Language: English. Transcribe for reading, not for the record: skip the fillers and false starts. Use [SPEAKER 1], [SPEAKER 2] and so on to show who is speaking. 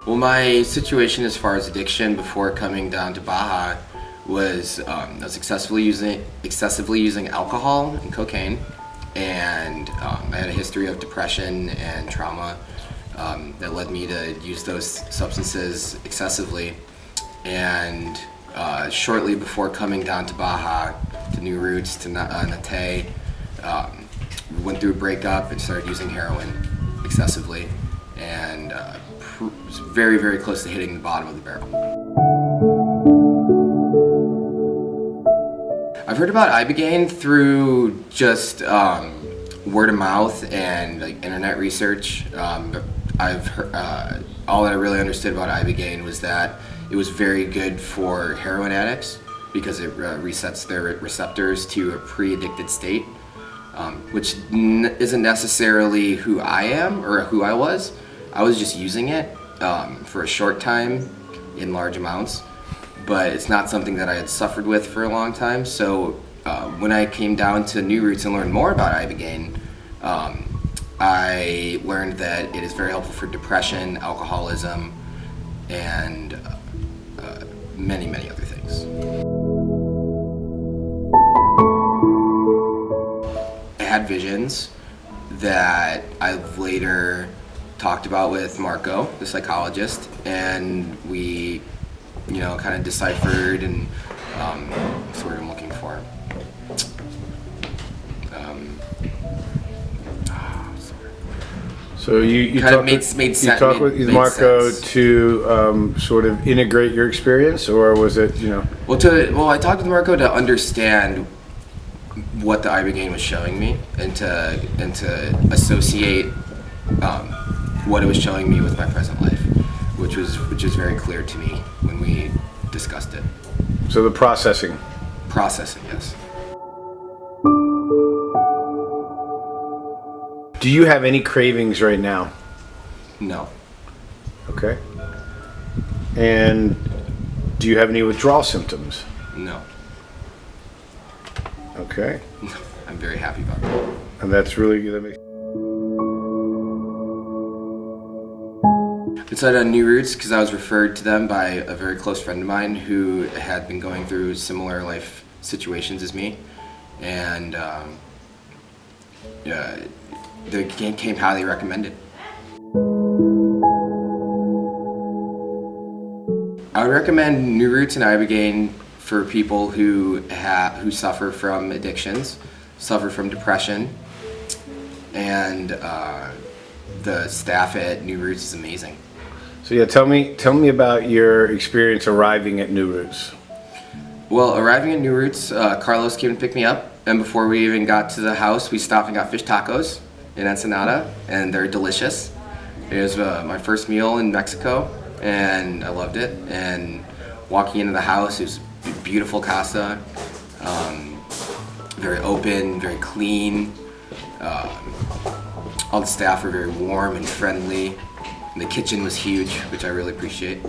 [SPEAKER 1] Well, my situation as far as addiction before coming down to Baja was I was excessively using alcohol and cocaine, and I had a history of depression and trauma that led me to use those substances excessively. And shortly before coming down to Baja, to New Roots, to Nate, went through a breakup and started using heroin excessively, and was very, very close to hitting the bottom of the barrel. I've heard about Ibogaine through just word of mouth and like internet research. I've heard, all that I really understood about Ibogaine was that it was very good for heroin addicts because it resets their receptors to a pre-addicted state, which isn't necessarily who I am or who I was. I was just using it for a short time in large amounts, but it's not something that I had suffered with for a long time. So when I came down to New Roots and learned more about Ibogaine, I learned that it is very helpful for depression, alcoholism, and many, many other things. I had visions that I've later talked about with Marco, the psychologist, and we, kind of deciphered and what's the word I'm looking for?
[SPEAKER 2] So you
[SPEAKER 1] kind
[SPEAKER 2] talk,
[SPEAKER 1] of made
[SPEAKER 2] you talk with Marco
[SPEAKER 1] sense.
[SPEAKER 2] to sort of integrate your experience, or was it,
[SPEAKER 1] Well, I talked with Marco to understand what the Ibogaine was showing me, and to associate what it was showing me with my present life, which was very clear to me when we discussed it.
[SPEAKER 2] So the processing.
[SPEAKER 1] Processing, yes.
[SPEAKER 2] Do you have any cravings right now?
[SPEAKER 1] No.
[SPEAKER 2] Okay. And do you have any withdrawal symptoms?
[SPEAKER 1] No.
[SPEAKER 2] Okay.
[SPEAKER 1] I'm very happy about that.
[SPEAKER 2] And that's really good.
[SPEAKER 1] I decided on New Roots because I was referred to them by a very close friend of mine who had been going through similar life situations as me, and they came highly recommended. I would recommend New Roots and Ibogaine for people who suffer from addictions, suffer from depression, and the staff at New Roots is amazing.
[SPEAKER 2] So yeah, tell me about your experience arriving at New Roots.
[SPEAKER 1] Well, arriving at New Roots, Carlos came and picked me up, and before we even got to the house, we stopped and got fish tacos in Ensenada, and they're delicious. It was my first meal in Mexico, and I loved it. And walking into the house, it was a beautiful casa, very open, very clean. All the staff were very warm and friendly. And the kitchen was huge, which I really appreciate.